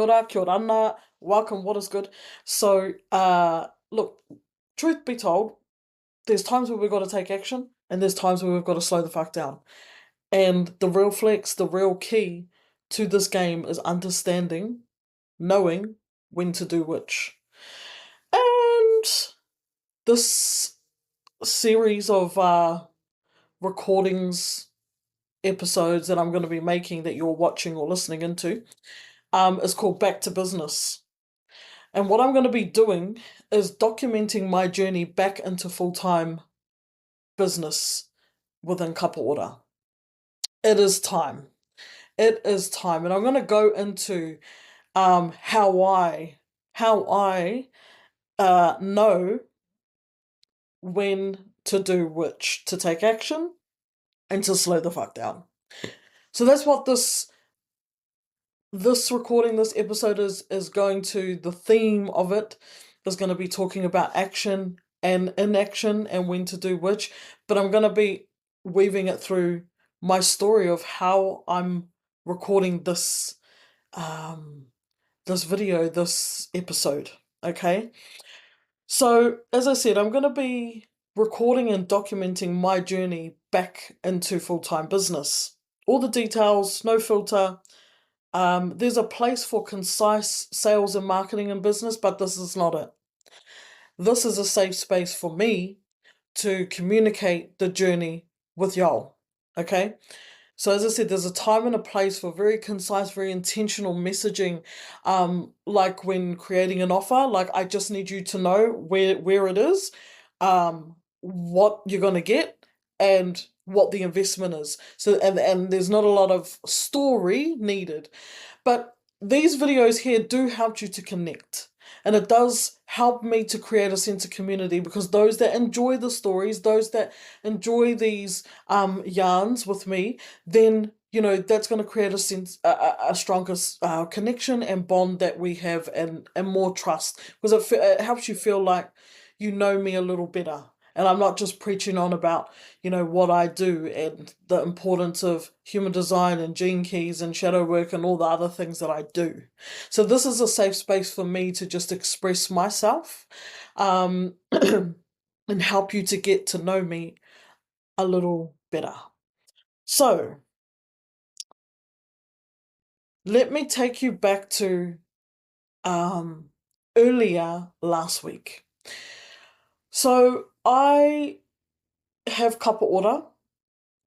ora, kia ora, welcome, what is good? So, look, truth be told, there's times where we've got to take action, and there's times where we've got to slow the fuck down. And the real flex, the real key to this game is understanding, knowing when to do which. And this series of recordings, episodes that I'm going to be making that you're watching or listening into is called Back to Business. And what I'm going to be doing is documenting my journey back into full-time business within Kapa Ora. It is time. It is time. And I'm going to go into how I know when to do which, to take action and to slow the fuck down. So that's what this recording, this episode is going to, the theme of it is going to be talking about action and inaction and when to do which, but I'm going to be weaving it through my story of how I'm recording this video, this episode, okay? So, as I said, I'm going to be recording and documenting my journey back into full-time business. All the details, no filter. There's a place for concise sales and marketing and business, but this is not it. This is a safe space for me to communicate the journey with y'all. Okay? So as I said, there's a time and a place for very concise, very intentional messaging. Like when creating an offer, like I just need you to know where it is, what you're gonna get, and what the investment is. So and there's not a lot of story needed. But these videos here do help you to connect. And it does help me to create a sense of community, because those that enjoy the stories, those that enjoy these yarns with me, then that's going to create a sense, a stronger connection and bond that we have, and more trust, because it helps you feel like you know me a little better. And I'm not just preaching on about, what I do and the importance of human design and gene keys and shadow work and all the other things that I do. So this is a safe space for me to just express myself, and help you to get to know me a little better. So let me take you back to earlier last week. So I have Kapa Ora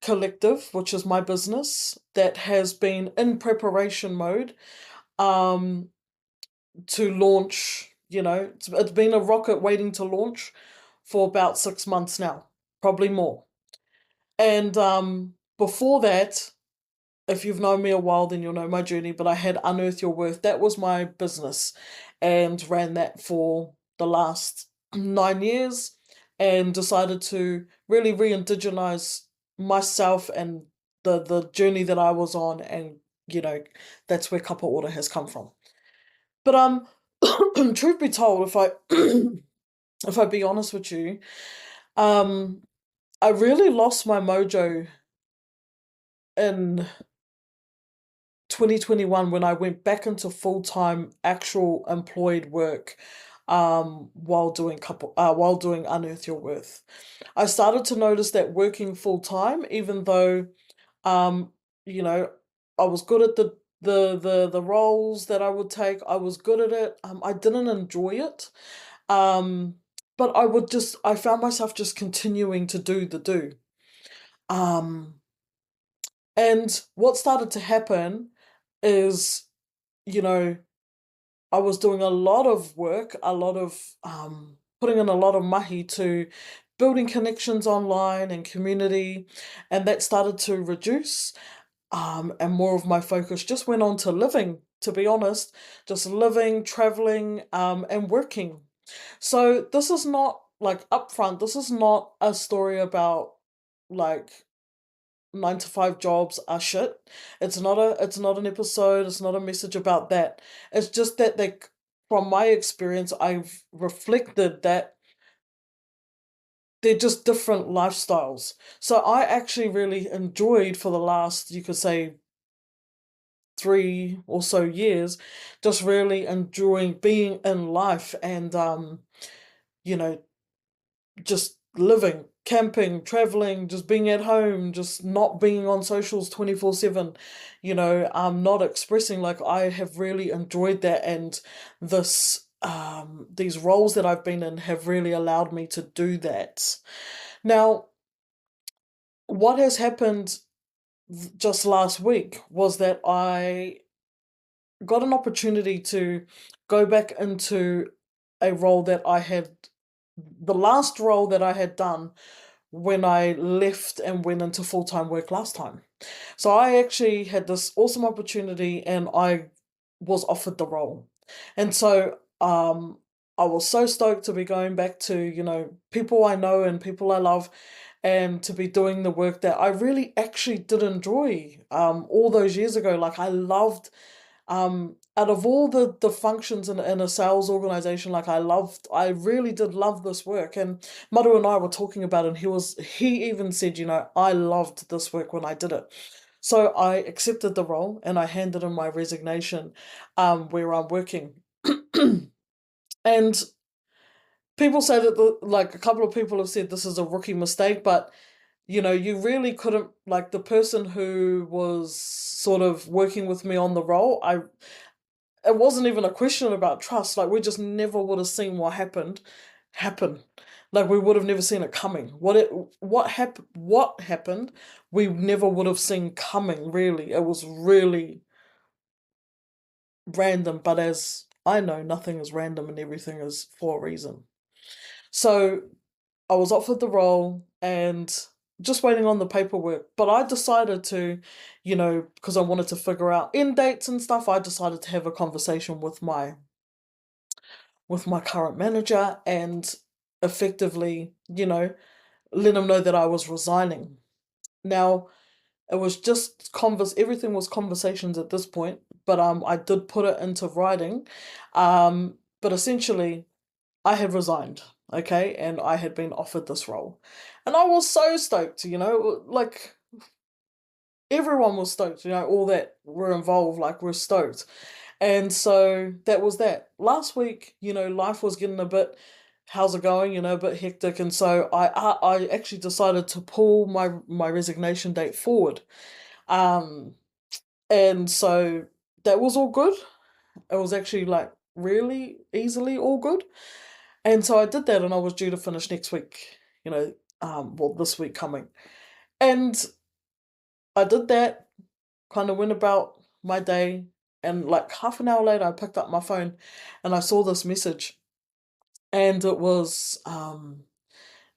Collective, which is my business, that has been in preparation mode to launch. It's been a rocket waiting to launch for about 6 months now, probably more. And before that, if you've known me a while, then you'll know my journey, but I had Unearth Your Worth. That was my business, and ran that for the last 9 years, and decided to really re-indigenize myself and the journey that I was on, and that's where Kapa Ora has come from. But truth be told, if I if I be honest with you, I really lost my mojo in 2021 when I went back into full-time actual employed work, while doing Unearth Your Worth. I started to notice that working full-time, even though um you know I was good at the roles that I would take, I was good at it, I didn't enjoy it, um but I found myself just continuing to do. um and what started to happen is, you know, I was doing a lot of work, a lot of putting in a lot of mahi to building connections online and community, and that started to reduce. And more of my focus just went on to living, to be honest, just living, traveling, and working. So this is not like upfront. This is not a story about like 9 to 5 jobs are shit. It's not an episode, it's not a message about that. It's just that from my experience, I've reflected that they're just different lifestyles. So I actually really enjoyed, for the last, you could say, 3 or so years, just really enjoying being in life and you know, just living, camping, traveling, just being at home, just not being on socials 24/7, not expressing. Like, I have really enjoyed that, and these roles that I've been in have really allowed me to do that. Now, what has happened just last week was that I got an opportunity to go back into a role that I had, the last role that I had done when I left and went into full time work last time. So I actually had this awesome opportunity and I was offered the role. And so I was so stoked to be going back to, people I know and people I love, and to be doing the work that I really actually did enjoy all those years ago. Like, I loved, out of all the functions in a sales organization, like, I really did love this work. And Maru and I were talking about it, and he even said, I loved this work when I did it. So I accepted the role and I handed in my resignation, where I'm working. And people say that, like, a couple of people have said this is a rookie mistake, but you really couldn't, like, the person who was sort of working with me on the role, it wasn't even a question about trust. Like, we just never would have seen what happened happen. Like, we would have never seen it coming. What happened, we never would have seen coming, really. It was really random, but as I know, nothing is random and everything is for a reason. So I was offered the role and just waiting on the paperwork. But I decided to, because I wanted to figure out end dates and stuff, I decided to have a conversation with my current manager and effectively, let him know that I was resigning. Now, it was just everything was conversations at this point, but I did put it into writing. But essentially I had resigned, okay, and I had been offered this role. And I was so stoked, like, everyone was stoked, all that were involved, like, were stoked. And so that was that. Last week, life was getting a bit, how's it going, a bit hectic, and so I actually decided to pull my resignation date forward. Um, and so that was all good. It was actually, like, really easily all good. And so I did that, and I was due to finish next week, well, this week coming. And I did that, kind of went about my day, and like half an hour later, I picked up my phone and I saw this message. And it was, my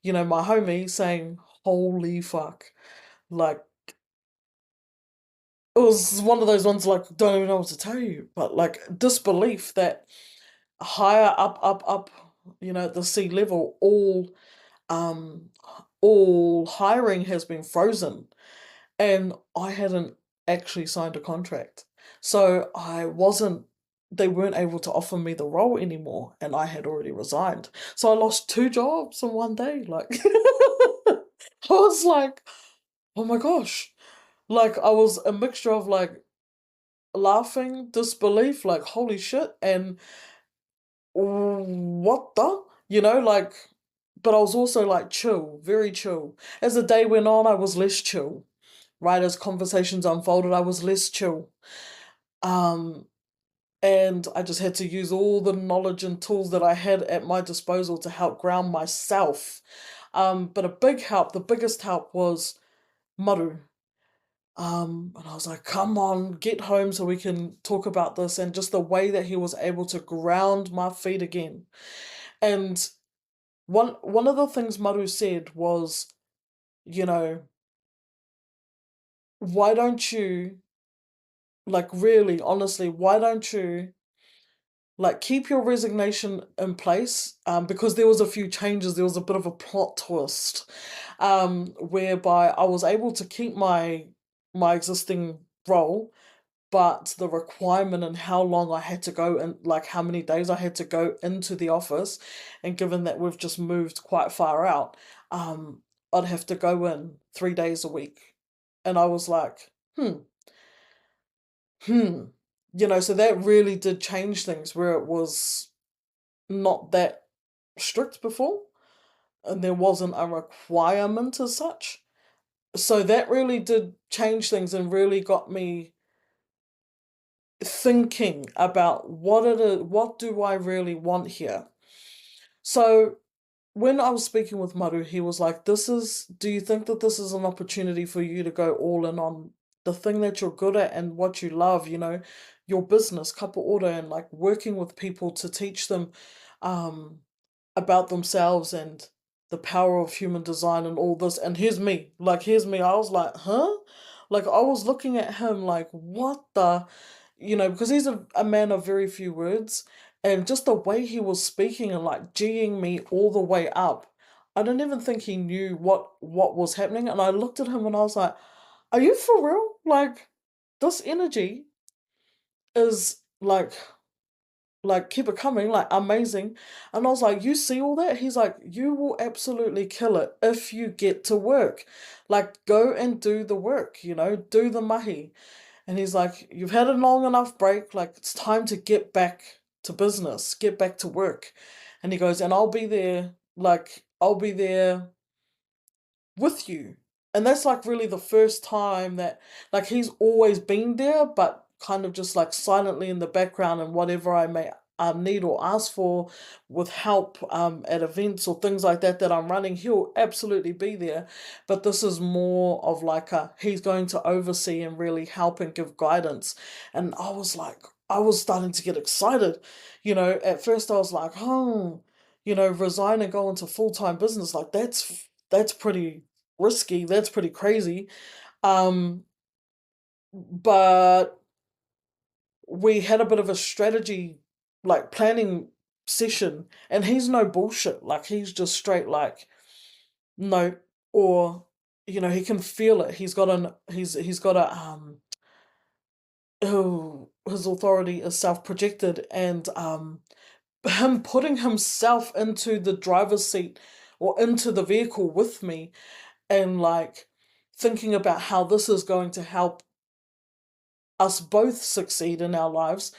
homie saying, "Holy fuck." Like, it was one of those ones, like, don't even know what to tell you, but like, disbelief that higher up, at the sea level, um, all hiring has been frozen. And I hadn't actually signed a contract. So they weren't able to offer me the role anymore, and I had already resigned. So I lost two jobs in one day. Like, I was like, oh my gosh. Like, I was a mixture of, like, laughing, disbelief, like, holy shit, and what the? Like, but I was also, like, chill, very chill. As the day went on, I was less chill. Right, as conversations unfolded, I was less chill. Um, and I just had to use all the knowledge and tools that I had at my disposal to help ground myself. But the biggest help was Maru. And I was like, come on, get home so we can talk about this. And just the way that he was able to ground my feet again. And one of the things Maru said was, you know, why don't you, like, really, honestly, why don't you, like, keep your resignation in place? Because there was a few changes, there was a bit of a plot twist, whereby I was able to keep my existing role, but the requirement and how long I had to go and, like, how many days I had to go into the office, and given that we've just moved quite far out, I'd have to go in 3 days a week. And I was like, hmm, so that really did change things where it was not that strict before and there wasn't a requirement as such. So that really did change things and really got me thinking about what do I really want here. So when I was speaking with Maru, he was like, do you think that this is an opportunity for you to go all in on the thing that you're good at and what you love, your business, couple order, and like working with people to teach them um, about themselves and the power of human design and all this. And here's me. I was like, huh? Like, I was looking at him like, what the, because he's a man of very few words. And just the way he was speaking and like G'ing me all the way up, I don't even think he knew what was happening. And I looked at him and I was like, are you for real? Like, this energy is like keep it coming, like amazing. And I was like, you see all that? He's like, you will absolutely kill it if you get to work. Like, go and do the work, do the mahi. And he's like, you've had a long enough break, like it's time to get back to business, get back to work. And he goes, and I'll be there with you. And that's like really the first time that like he's always been there, but kind of just like silently in the background and whatever I may need or ask for with help at events or things like that I'm running, he'll absolutely be there. But this is more of like he's going to oversee and really help and give guidance. And I was starting to get excited. At first I was like, oh, resign and go into full-time business. Like that's pretty risky. That's pretty crazy. Um, but we had a bit of a strategy, like planning session, and he's no bullshit. Like he's just straight like no, or he can feel it. He's got a oh, his authority is self-projected, and him putting himself into the driver's seat or into the vehicle with me and like thinking about how this is going to help us both succeed in our lives,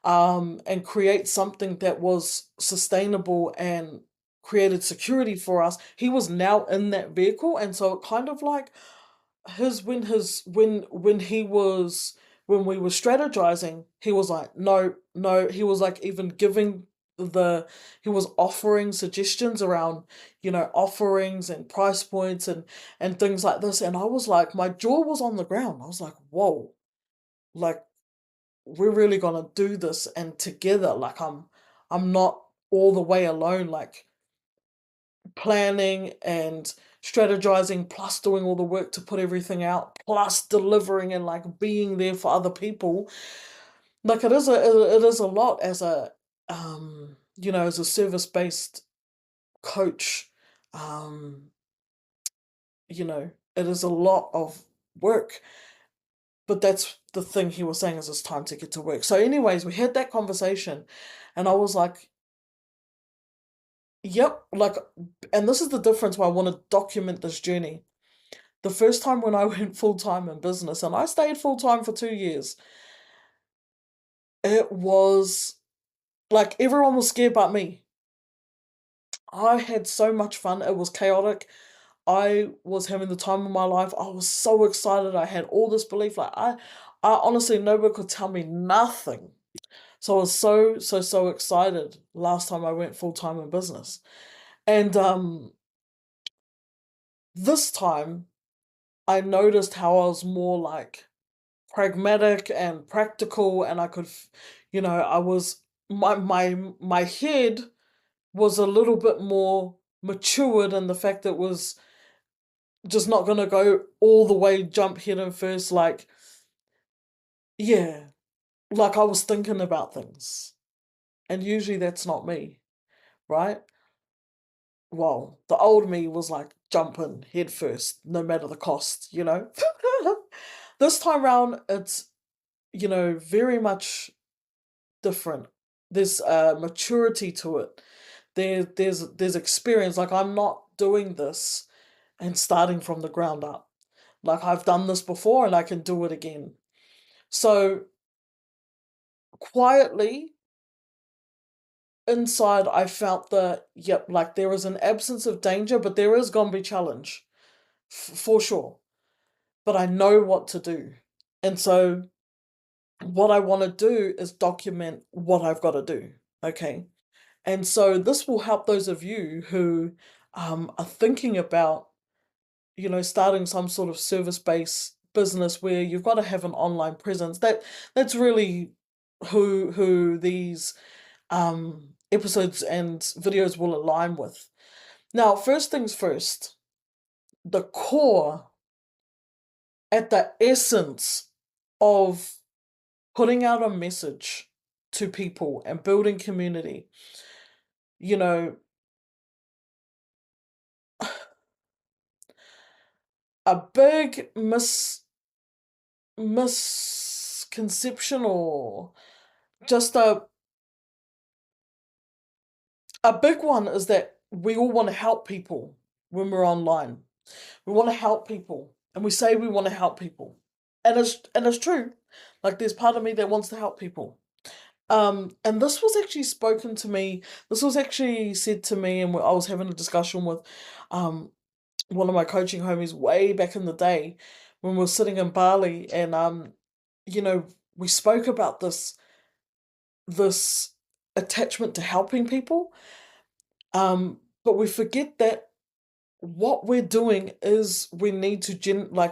and create something that was sustainable and created security for us. He was now in that vehicle, and so it kind of like when we were strategizing, he was like, no, no, he was like even giving he was offering suggestions around, offerings and price points and things like this. And I was like, my jaw was on the ground. I was like, whoa, like we're really gonna do this and together. Like I'm not all the way alone, like planning and strategizing plus doing all the work to put everything out plus delivering and like being there for other people. Like it is a lot as a as a service-based coach. um it is a lot of work. But that's the thing he was saying, is it's time to get to work. So anyways, we had that conversation and I was like, yep, like, and this is the difference why I want to document this journey. The first time when I went full time in business, and I stayed full time for 2 years, it was like everyone was scared but me. I had so much fun. It was chaotic. I was having the time of my life. I was so excited. I had all this belief. Like I honestly, nobody could tell me nothing. So I was so excited last time I went full time in business. And this time I noticed how I was more like pragmatic and practical, and I could I was my head was a little bit more matured in the fact that it was just not gonna go all the way jump head and first, like, yeah, like I was thinking about things. And usually that's not me, right? Well, the old me was like jumping head first, no matter the cost. This time round, it's, very much different. There's maturity to it. There's experience. Like I'm not doing this and starting from the ground up. Like I've done this before and I can do it again. So quietly inside, I felt that, yep, like there is an absence of danger, but there is going to be challenge for sure. But I know what to do. And so, what I want to do is document what I've got to do. Okay. And so, this will help those of you who are thinking about, starting some sort of service-based business where you've got to have an online presence. That's really who these episodes and videos will align with. Now, first things first, the core, at the essence of putting out a message to people and building community, you know, a big misconception, or just a big one, is that we all want to help people when we're online. We want to help people, and we say we want to help people, and it's true. Like, there's part of me that wants to help people. And this was actually spoken to me. This was actually said to me, and I was having a discussion with um one of my coaching homies way back in the day when we were sitting in Bali, and you know, we spoke about this attachment to helping people. But we forget that what we're doing is we need to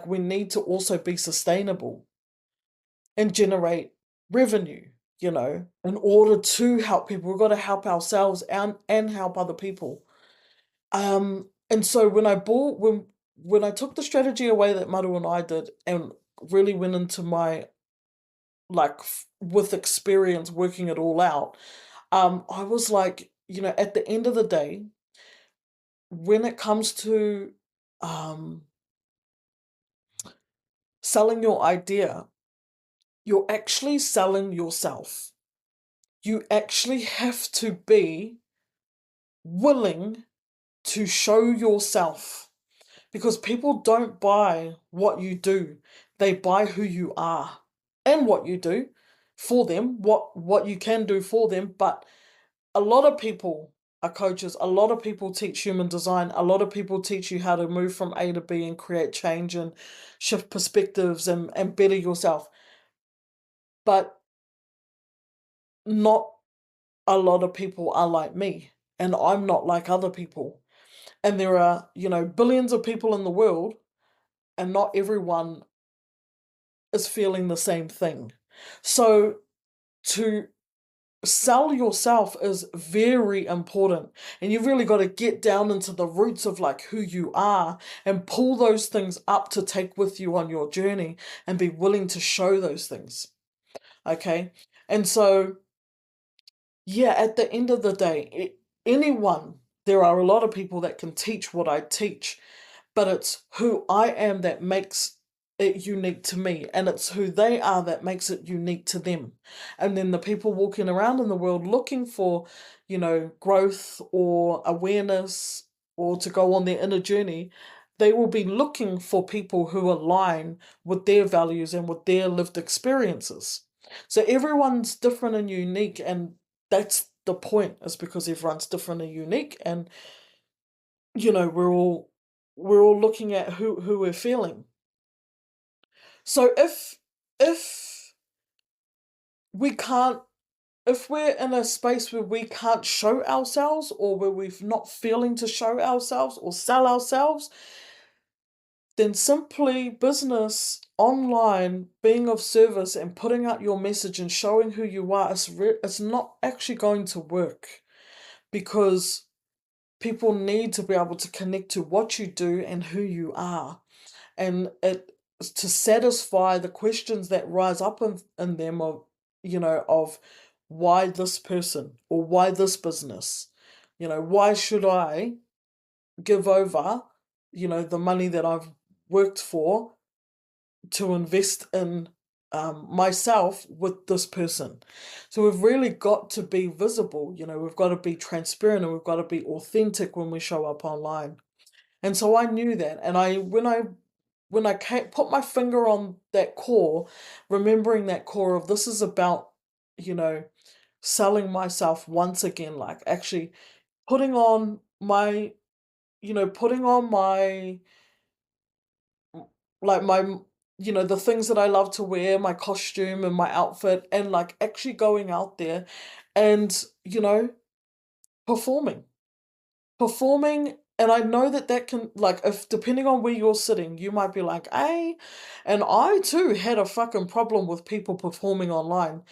we need to also be sustainable and generate revenue, in order to help people. We've got to help ourselves and help other people. And so when I took the strategy away that Maru and I did, and really went into my, with experience, working it all out, I was like, at the end of the day, when it comes to um selling your idea, you're actually selling yourself. You actually have to be willing to show yourself, because people don't buy what you do. They buy who you are and what you do for them, what you can do for them. But a lot of people are coaches. A lot of people teach human design. A lot of people teach you how to move from A to B and create change and shift perspectives and better yourself. But not a lot of people are like me, and I'm not like other people. And there are, billions of people in the world, and not everyone is feeling the same thing. So to sell yourself is very important, and you've really got to get down into the roots of like who you are and pull those things up to take with you on your journey and be willing to show those things. Okay. And so, yeah, at the end of the day, there are a lot of people that can teach what I teach, but it's who I am that makes it unique to me, and it's who they are that makes it unique to them. And then the people walking around in the world looking for, growth or awareness, or to go on their inner journey, they will be looking for people who align with their values and with their lived experiences. So everyone's different and unique, and that's the point, is because everyone's different and unique, and we're all looking at who we're feeling. So if we can't if we're in a space where we can't show ourselves, or where we're not feeling to show ourselves or sell ourselves, then simply business online, being of service and putting out your message and showing who you are, it's not actually going to work, because people need to be able to connect to what you do and who you are, and it to satisfy the questions that rise up in them of, of why this person, or why this business, why should I give over, the money that I've worked for to invest in myself with this person. So we've really got to be visible, we've got to be transparent, and we've got to be authentic when we show up online. And so I knew that, and when I put my finger on that core, remembering that core of, this is about, you know, selling myself once again, like actually putting on my, putting on my, like the things that I love to wear, my costume and my outfit, and like actually going out there and, performing. Performing, and I know that that can, like, if depending on where you're sitting, you might be like, hey, and I too had a fucking problem with people performing online.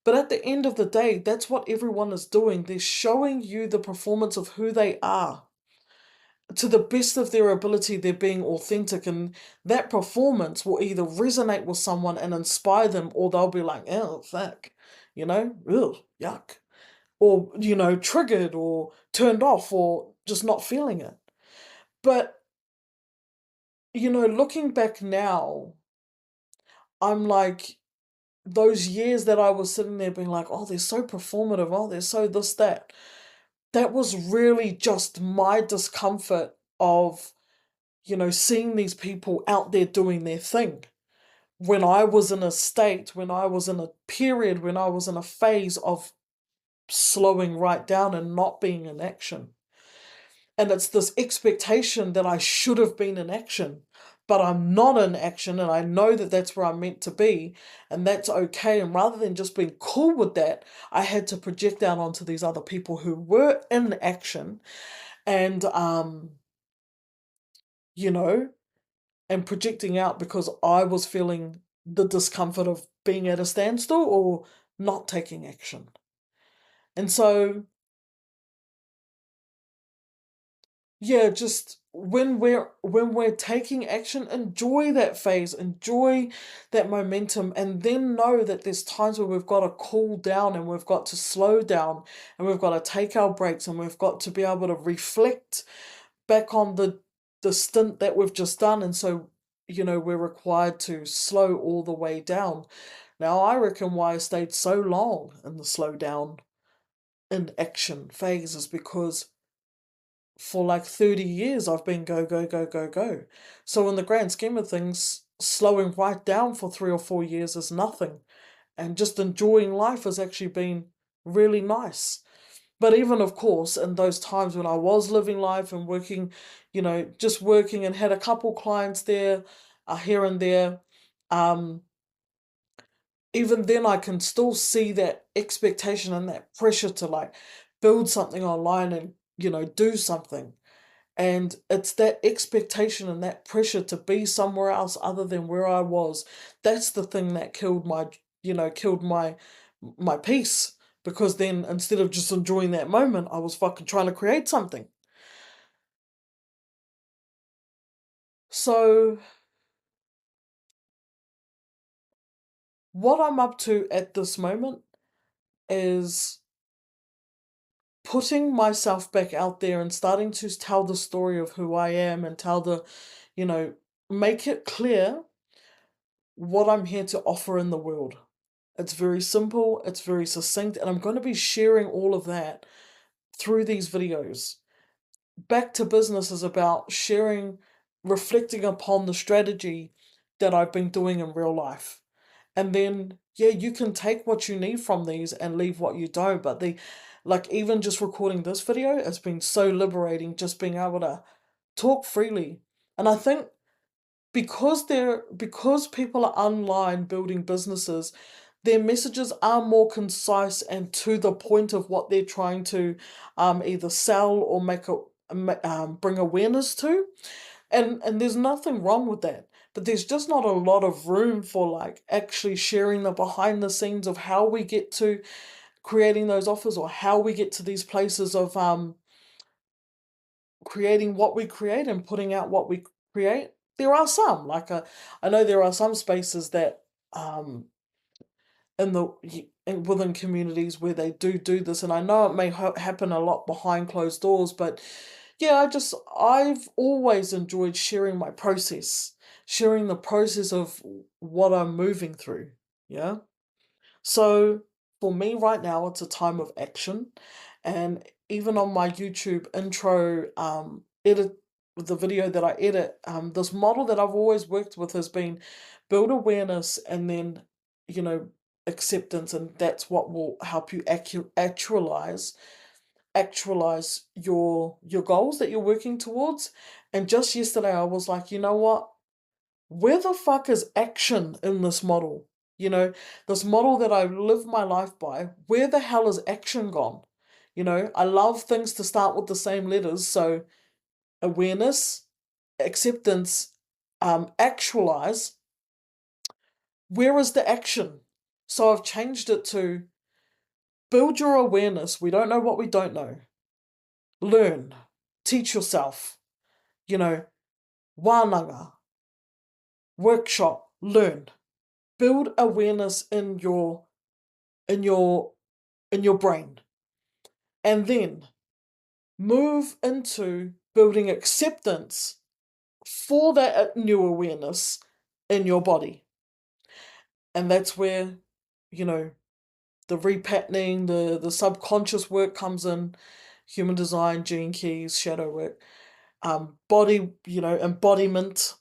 But at the end of the day, that's what everyone is doing. They're showing you the performance of who they are. To the best of their ability, they're being authentic, and that performance will either resonate with someone and inspire them, or they'll be like, oh, fuck, ugh, yuck. Or, triggered or turned off or just not feeling it. But, looking back now, I'm like, those years that I was sitting there being like, oh, they're so performative, oh, they're so this, that. That was really just my discomfort of, seeing these people out there doing their thing. When I was in a state, when I was in a period, when I was in a phase of slowing right down and not being in action. And it's this expectation that I should have been in action, but I'm not in action, and I know that that's where I'm meant to be, and that's okay. And rather than just being cool with that, I had to project out onto these other people who were in action, and you know, and projecting out because I was feeling the discomfort of being at a standstill or not taking action. And so yeah, just when we're taking action, enjoy that phase, enjoy that momentum, and then know that there's times where we've got to cool down and we've got to slow down and we've got to take our breaks and we've got to be able to reflect back on the stint that we've just done. And so, we're required to slow all the way down. Now, I reckon why I stayed so long in the slow down in action phase is because for like 30 years I've been go, go, go, go, go. So in the grand scheme of things, slowing right down for 3 or 4 years is nothing. And just enjoying life has actually been really nice. But even of course, in those times when I was living life and working, just working and had a couple clients there, here and there, um, even then I can still see that expectation and that pressure to like build something online and, do something. And it's that expectation and that pressure to be somewhere else other than where I was. That's the thing that killed my peace. Because then instead of just enjoying that moment, I was fucking trying to create something. So what I'm up to at this moment is putting myself back out there and starting to tell the story of who I am and you know, make it clear what I'm here to offer in the world. It's very simple, it's very succinct, and I'm going to be sharing all of that through these videos. Back to Business is about sharing, reflecting upon the strategy that I've been doing in real life. And then, yeah, you can take what you need from these and leave what you don't. But like, even just recording this video, it's been so liberating just being able to talk freely. And I think because people are online building businesses, their messages are more concise and to the point of what they're trying to either sell or bring awareness to. And there's nothing wrong with that. But there's just not a lot of room for like actually sharing the behind the scenes of how we get to creating those offers or how we get to these places of creating what we create and putting out what we create. There are some, like I know there are some spaces that um within communities where they do this, and I know it may happen a lot behind closed doors, but yeah, I've always enjoyed sharing my process, sharing the process of what I'm moving through. Yeah. So for me right now, it's a time of action. And even on my YouTube intro edit, the video that I edit, this model that I've always worked with has been build awareness and then, you know, acceptance, and that's what will help you actualize your goals that you're working towards. And just yesterday I was like, you know what? Where the fuck is action in this model? You know, this model that I live my life by, where the hell is action gone? You know, I love things to start with the same letters, so awareness, acceptance, actualize. Where is the action? So I've changed it to build your awareness. We don't know what we don't know. Learn, teach yourself, you know, wānanga, workshop, learn. Build awareness in your in your brain. And then move into building acceptance for that new awareness in your body. And that's where, you know, the repatterning, the subconscious work comes in, human design, gene keys, shadow work, body, you know, embodiment,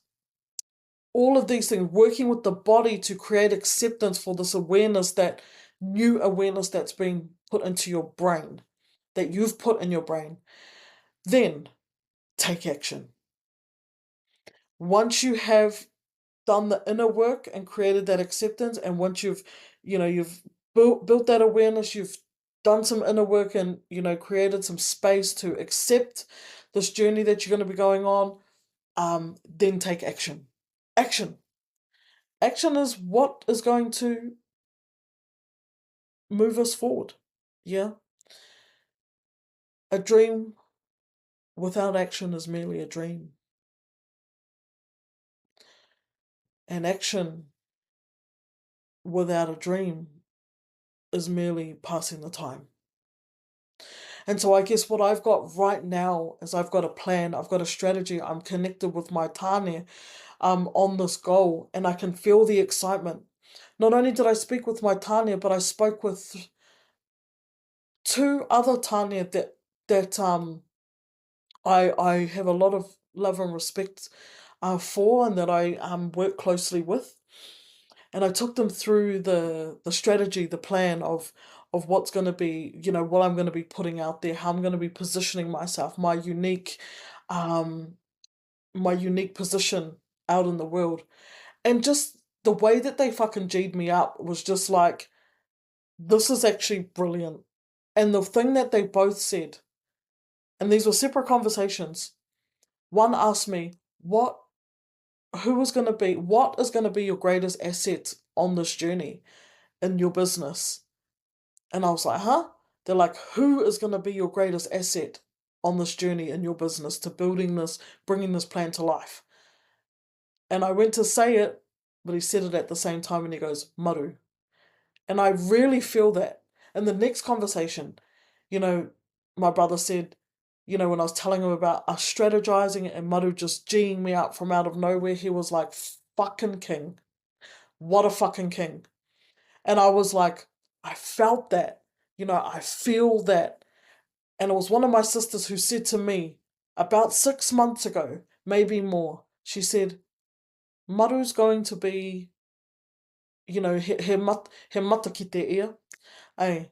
all of these things, working with the body to create acceptance for this awareness, that new awareness that's been put into your brain, that you've put in your brain. Then take action. Once you have done the inner work and created that acceptance, and once you've, you know, you've built that awareness, you've done some inner work and, you know, created some space to accept this journey that you're going to be going on, then take action. Action. Action is what is going to move us forward. Yeah. A dream without action is merely a dream. And action without a dream is merely passing the time. And so I guess what I've got right now is I've got a plan, I've got a strategy, I'm connected with my tāne on this goal, and I can feel the excitement. Not only did I speak with my tāne, but I spoke with two other tāne that I have a lot of love and respect for, and that I work closely with. And I took them through the strategy, the plan of what's going to be, you know, what I'm going to be putting out there, how I'm going to be positioning myself, um, my unique position out in the world, and just the way that they fucking G'd me up was just like, this is actually brilliant. And the thing that they both said, and these were separate conversations. One asked me, what is going to be your greatest asset on this journey in your business? And I was like, huh? They're like, who is going to be your greatest asset on this journey in your business to building this, bringing this plan to life? And I went to say it, but he said it at the same time and he goes, Maru. And I really feel that. In the next conversation, you know, my brother said, you know, when I was telling him about us strategizing and Maru just G'ing me up from out of nowhere, he was like, fucking king. What a fucking king. And I was like, I felt that. You know, I feel that. And it was one of my sisters who said to me about 6 months ago, maybe more, she said, Maru's going to be, you know, he mata ki te ia, he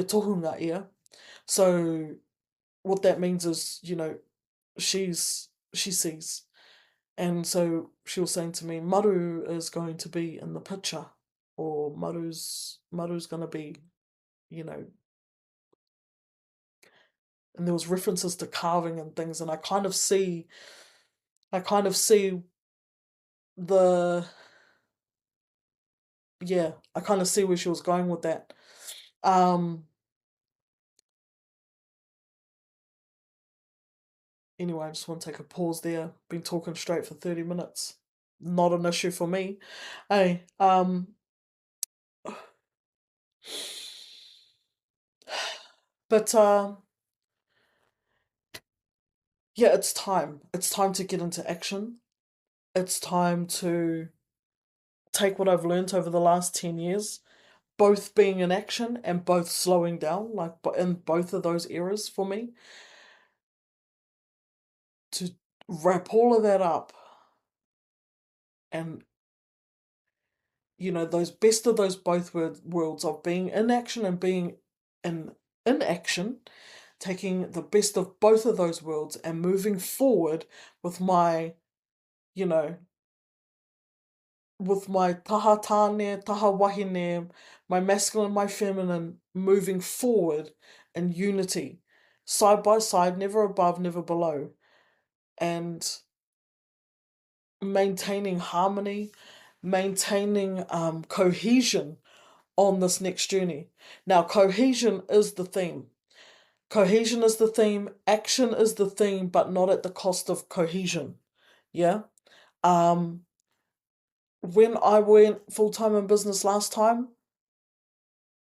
tohunga ia. So what that means is, you know, she sees. And so she was saying to me, Maru is going to be in the picture, or Maru's going to be, you know, and there was references to carving and things, and I kind of see the, yeah, I kind of see where she was going with that. Um, anyway, I just want to take a pause there. Been talking straight for 30 minutes. Not an issue for me. Hey, but yeah, it's time. It's time to get into action. It's time to take what I've learned over the last 10 years, both being in action and both slowing down, like in both of those eras for me, to wrap all of that up and those best of those both worlds of being in action and being in inaction, taking the best of both of those worlds and moving forward with my, you know, with my taha tāne, taha wahine, my masculine, my feminine, moving forward in unity, side by side, never above, never below, and maintaining harmony, maintaining cohesion on this next journey. Now, cohesion is the theme. Cohesion is the theme, action is the theme, but not at the cost of cohesion. Yeah? Um, when I went full-time in business last time,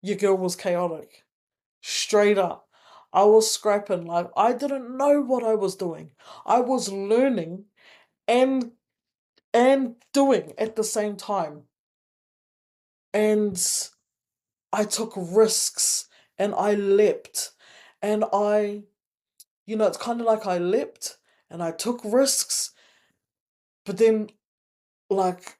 your girl was chaotic. Straight up. I was scrapping, like I didn't know what I was doing. I was learning and doing at the same time. And I took risks and I leapt and it's kind of like I leapt and I took risks, but then like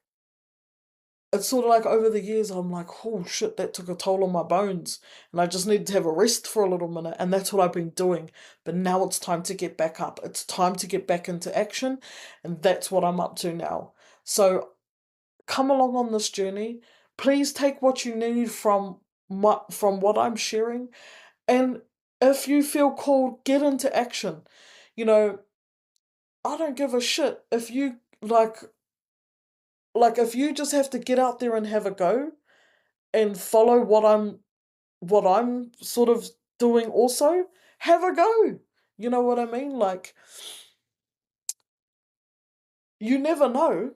it's sort of like over the years I'm like, oh shit, that took a toll on my bones and I just needed to have a rest for a little minute, and that's what I've been doing. But now it's time to get back up. It's time to get back into action, and that's what I'm up to now. So come along on this journey. Please take what you need from what I'm sharing, and if you feel called, get into action. You know, I don't give a shit if you like if you just have to get out there and have a go and follow what I'm sort of doing also, have a go. You know what I mean? Like, you never know.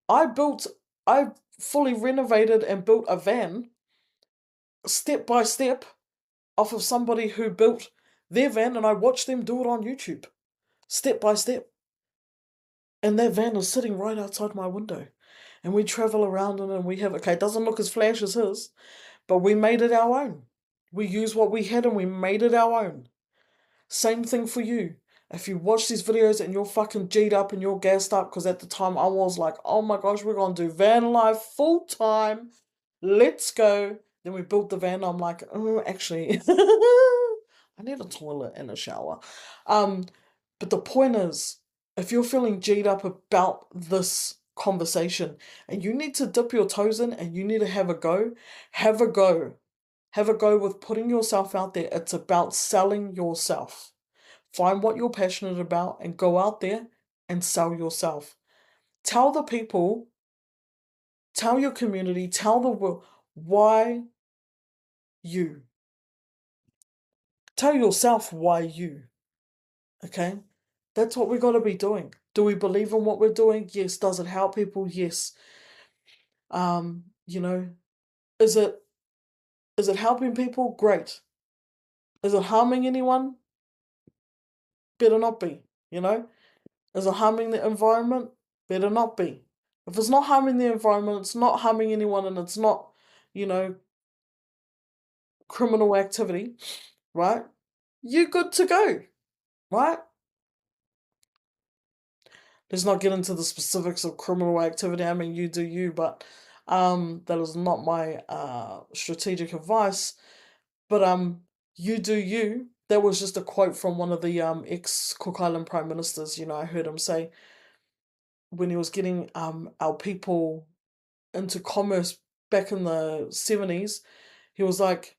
I I fully renovated and built a van step by step off of somebody who built their van, and I watched them do it on YouTube, step by step. And that van is sitting right outside my window. And we travel around in it and we have, okay, it doesn't look as flash as his, but we made it our own. We used what we had and we made it our own. Same thing for you. If you watch these videos and you're fucking G'd up and you're gassed up, because at the time I was like, oh my gosh, we're going to do van life full time. Let's go. Then we built the van. I'm like, oh, actually, I need a toilet and a shower. But the point is, if you're feeling G'd up about this conversation and you need to dip your toes in and you need to have a go, have a go. Have a go with putting yourself out there. It's about selling yourself. Find what you're passionate about and go out there and sell yourself. Tell the people, tell your community, tell the world why you. Tell yourself why you. Okay? That's what we've got to be doing. Do we believe in what we're doing? Yes. Does it help people? Yes. You know, is it helping people? Great. Is it harming anyone? Better not be, you know? Is it harming the environment? Better not be. If it's not harming the environment, it's not harming anyone, and it's not, you know, criminal activity, right? You're good to go, right? Let's not get into the specifics of criminal activity. I mean, you do you, but that is not my strategic advice. But you do you. That was just a quote from one of the ex-Cook Island Prime Ministers. You know, I heard him say when he was getting our people into commerce back in the 70s, he was like,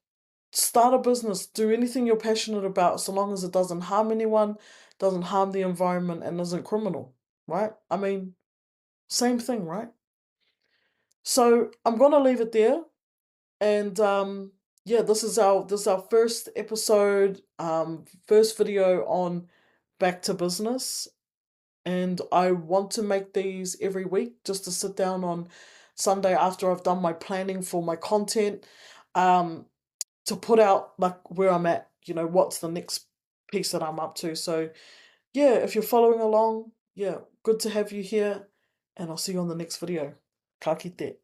start a business, do anything you're passionate about, so long as it doesn't harm anyone, doesn't harm the environment, and isn't criminal, right? I mean, same thing, right? So I'm gonna leave it there, and yeah, this is our first episode, first video on back to business. And I want to make these every week, just to sit down on Sunday after I've done my planning for my content, um, to put out like where I'm at, what's the next piece that I'm up to. So yeah, if you're following along, yeah, good to have you here, and I'll see you on the next video. Ka kite.